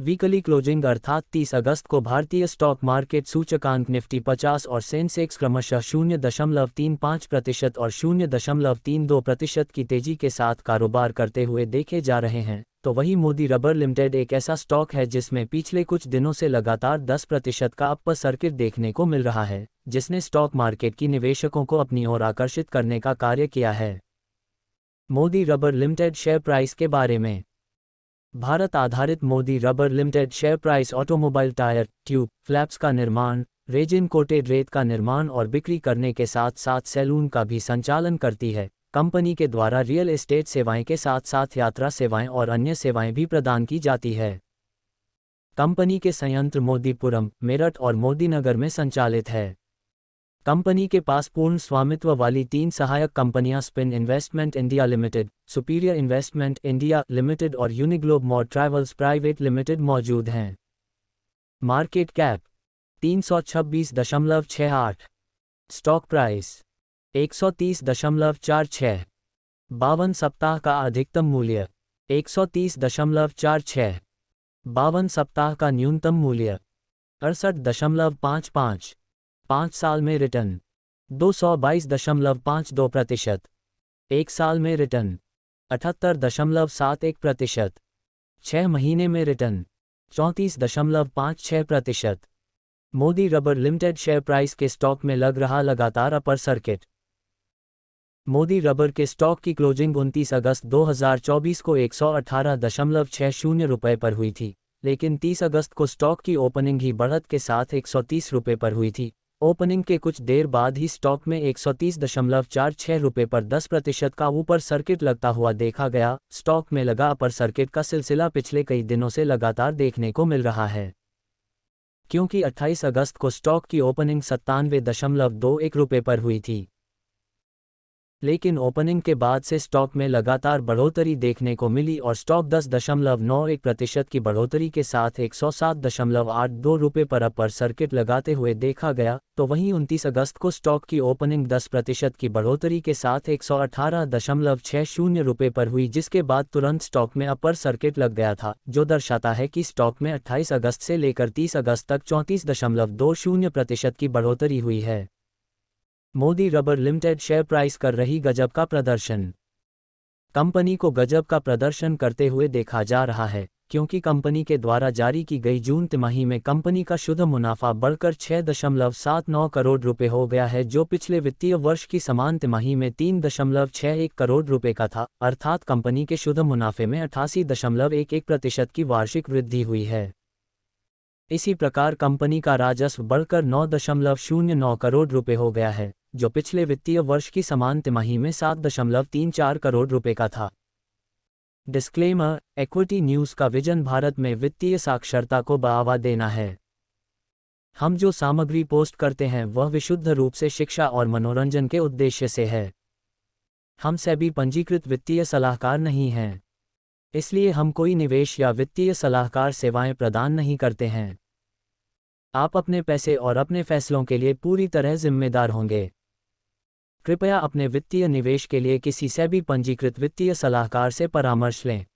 Weekly closing अर्थात 30 अगस्त को भारतीय स्टॉक मार्केट सूचकांक निफ्टी 50 और सेंसेक्स क्रमशः 0.35% और 0.32% की तेजी के साथ कारोबार करते हुए देखे जा रहे हैं, तो वहीं मोदी रबर लिमिटेड एक ऐसा स्टॉक है जिसमें पिछले कुछ दिनों से लगातार 10% का अपर सर्किट देखने को मिल रहा है, जिसने स्टॉक मार्केट की निवेशकों को अपनी ओर आकर्षित करने का कार्य किया है। Modi rubber limited share price के बारे में। भारत आधारित Modi rubber limited share price automobile tyre, tube, flaps का निर्माण, रेजिन कोटेड रेत का निर्माण और बिक्री करने के साथ साथ सैलून का भी संचालन करती है। कंपनी के द्वारा रियल एस्टेट सेवाएं के साथ साथ यात्रा सेवाएं और अन्य सेवाएं भी प्रदान की जाती है। कंपनी के संयंत्र मोदीपुरम, मेरठ और मोदीनगर में संचालित है। कंपनी के पास पूर्ण स्वामित्व वाली 3 सहायक कंपनियां spin investment India limited, superior investment India limited और यूनिग्लोब मोर ट्रैवल्स प्राइवेट लिमिटेड मौजूद हैं। मार्केट कैप 326.68, स्टॉक प्राइस 130.46, 52 सप्ताह का अधिकतम मूल्य 130.46, 52 सप्ताह का न्यूनतम मूल्य 68.55, 5 साल में रिटर्न 222.52%, 1 साल में रिटर्न 78.71%, 6 महीने में return 34.56%। Modi rubber limited share price के स्टॉक में लग रहा लगातार अपर सर्किट। मोदी रबर के स्टॉक की क्लोजिंग 29 अगस्त 2024 को 118.60 रुपये पर हुई थी, लेकिन 30 अगस्त को स्टॉक की ओपनिंग ही बढ़त के साथ 130 रुपये पर हुई थी। ओपनिंग के कुछ देर बाद ही स्टॉक में 130.46 रुपये पर 10% का ऊपर सर्किट लगता हुआ देखा गया। स्टॉक में लगा अपर सर्किट का सिलसिला पिछले कई दिनों से लगातार देखने को मिल रहा है, क्योंकि 28 अगस्त को स्टॉक की ओपनिंग 97.21 रुपये पर हुई थी, लेकिन ओपनिंग के बाद से स्टॉक में लगातार बढ़ोतरी देखने को मिली और स्टॉक 10.91% की बढ़ोतरी के साथ 107.82 रुपये पर अपर सर्किट लगाते हुए देखा गया। तो वहीं 29 अगस्त को स्टॉक की ओपनिंग 10% की बढ़ोतरी के साथ 118.60 रुपये पर हुई, जिसके बाद तुरंत स्टॉक में अपर सर्किट लग गया था, जो दर्शाता है कि स्टॉक में 28 अगस्त से लेकर 30 अगस्त तक 34.20% की बढ़ोतरी हुई है। Modi rubber limited share price कर रही गजब का प्रदर्शन। कंपनी को गजब का प्रदर्शन करते हुए देखा जा रहा है, क्योंकि कंपनी के द्वारा जारी की गई जून तिमाही में कंपनी का शुद्ध मुनाफा बढ़कर 6.79 करोड़ रुपए हो गया है, जो पिछले वित्तीय वर्ष की समान तिमाही में 3.61 करोड़ रुपए का था। अर्थात कंपनी के शुद्ध मुनाफे में 88.11% की वार्षिक वृद्धि हुई है। इसी प्रकार कंपनी का राजस्व बढ़कर 9.09 करोड़ रुपए हो गया है, जो पिछले वित्तीय वर्ष की समान तिमाही में 7.34 करोड़ रुपए का था। डिस्क्लेमर: इक्विटी न्यूज़ का विजन भारत में वित्तीय साक्षरता को बढ़ावा देना है। हम जो सामग्री पोस्ट करते हैं वह विशुद्ध रूप से शिक्षा और मनोरंजन के उद्देश्य से है। हम सेबी पंजीकृत वित्तीय सलाहकार नहीं हैं, इसलिए हम कोई निवेश या वित्तीय सलाहकार सेवाएं प्रदान नहीं करते हैं। आप अपने पैसे और अपने फैसलों के लिए पूरी तरह जिम्मेदार होंगे। कृपया अपने वित्तीय निवेश के लिए किसी सेबी पंजीकृत वित्तीय सलाहकार से परामर्श लें।